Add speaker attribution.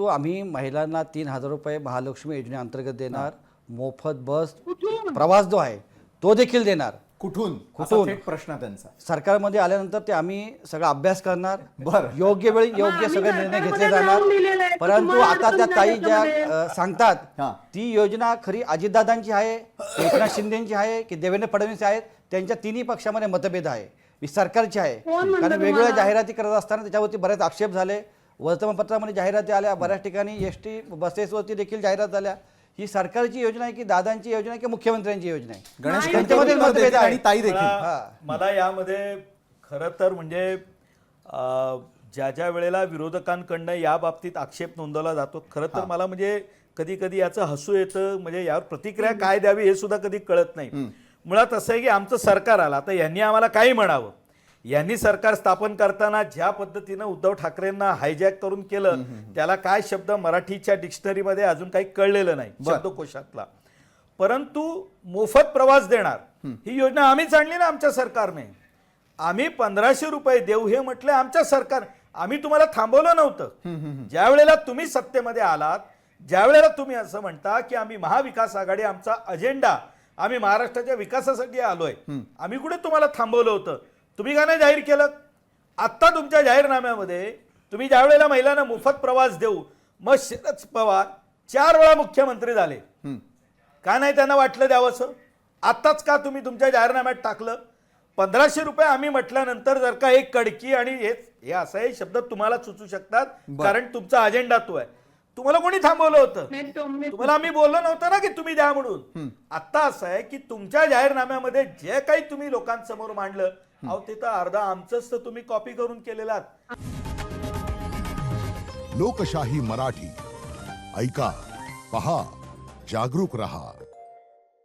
Speaker 1: आम्ही महिलांना 3,000 रुपये महालक्ष्मी योजनेअंतर्गत देणार, मोफत बस प्रवास जो आहे तो देखील देणार.
Speaker 2: कुठून
Speaker 1: कुठून?
Speaker 2: थेट प्रश्न त्यांचा.
Speaker 1: सरकारमध्ये आल्यानंतर ते आम्ही सगळा अभ्यास करणार,
Speaker 2: बरं.
Speaker 1: योग्य वेळी योग्य सगळे निर्णय घेतले जाणार. परंतु आता त्या ताई ज्या सांगतात
Speaker 2: हां.
Speaker 1: ती योजना खरी अजितदादांची आहे, एकनाथ शिंदेची आहे की देवेंद्र फडणवीस आहेत, त्यांच्या तिन्ही पक्षामध्ये मतभेद आहे. ही सरकारची आहे. कारण वेगवेगळ्या जाहिराती करत असताना त्याच्यावरती बरेच आक्षेप झाले. वर्तमानपत्रामध्ये जाहिराती आल्या, बऱ्याच ठिकाणी एसटी बसेसवरती देखील जाहिरात झाल्या. ही सरकारची योजना आहे की दादांची योजना आहे की मुख्यमंत्र्यांची योजना आहे?
Speaker 2: गणेश
Speaker 1: त्यांच्यामध्ये मतभेद आहे.
Speaker 2: आणि ताई देखील.
Speaker 3: मला यामध्ये खरं तर म्हणजे ज्या ज्या वेळेला विरोधकांकडनं या बाबतीत आक्षेप नोंदवला जातो, खरं तर मला म्हणजे कधी कधी याचं हसू येतं. म्हणजे यावर प्रतिक्रिया काय द्यावी हे सुद्धा कधी कळत नाही. मुळात असं आहे की आमचं सरकार आलं, आता यांनी आम्हाला काही म्हणावं. यांनी सरकार स्थापन करताना ज्या पद्धतीनं उद्धव ठाकरेंना हायजॅक करून केलं, त्याला काय शब्द मराठीच्या डिक्शनरीमध्ये अजून काही कळलेलं नाही शब्दकोशातला. परंतु मोफत प्रवास देणार ही योजना आम्हीच आणली ना आमच्या सरकारने. आम्ही 1,500 रुपये देऊ हे म्हटलं आमच्या सरकार. आम्ही तुम्हाला थांबवलं नव्हतं. ज्या वेळेला तुम्ही सत्तेमध्ये आलात, ज्या वेळेला तुम्ही असं म्हणता की आम्ही महाविकास आघाडी, आमचा अजेंडा, आम्ही महाराष्ट्राच्या विकासासाठी आलोय, आम्ही कुठे तुम्हाला थांबवलं होतं? तुम्ही का नाही जाहीर केलं? आत्ता तुमच्या जाहीरनाम्यामध्ये तुम्ही ज्या वेळेला महिलांना मोफत प्रवास देऊ, मग शरद पवार 4 वेळा मुख्यमंत्री झाले, का नाही त्यांना वाटलं द्यावंसं? आत्ताच का तुम्ही तुमच्या जाहीरनाम्यात टाकलं? 1,500 रुपये आम्ही म्हटल्यानंतर जर का एक कडकी आणि हे असाही शब्द तुम्हाला सुचू शकतात, कारण तुमचा अजेंडा तो आहे. तुम्हाला कोणी थांबवलं होतं? तुम्हाला आम्ही बोललो नव्हतं ना की तुम्ही द्या म्हणून. आता असं आहे की तुमच्या जाहीरनाम्यामध्ये जे काही तुम्ही लोकांसमोर मांडलं, अहो ते तर अर्धा आमचंच तर तुम्ही कॉपी करून केलेलं आहात.
Speaker 4: लोकशाही मराठी ऐका, पहा, जागरूक रहा.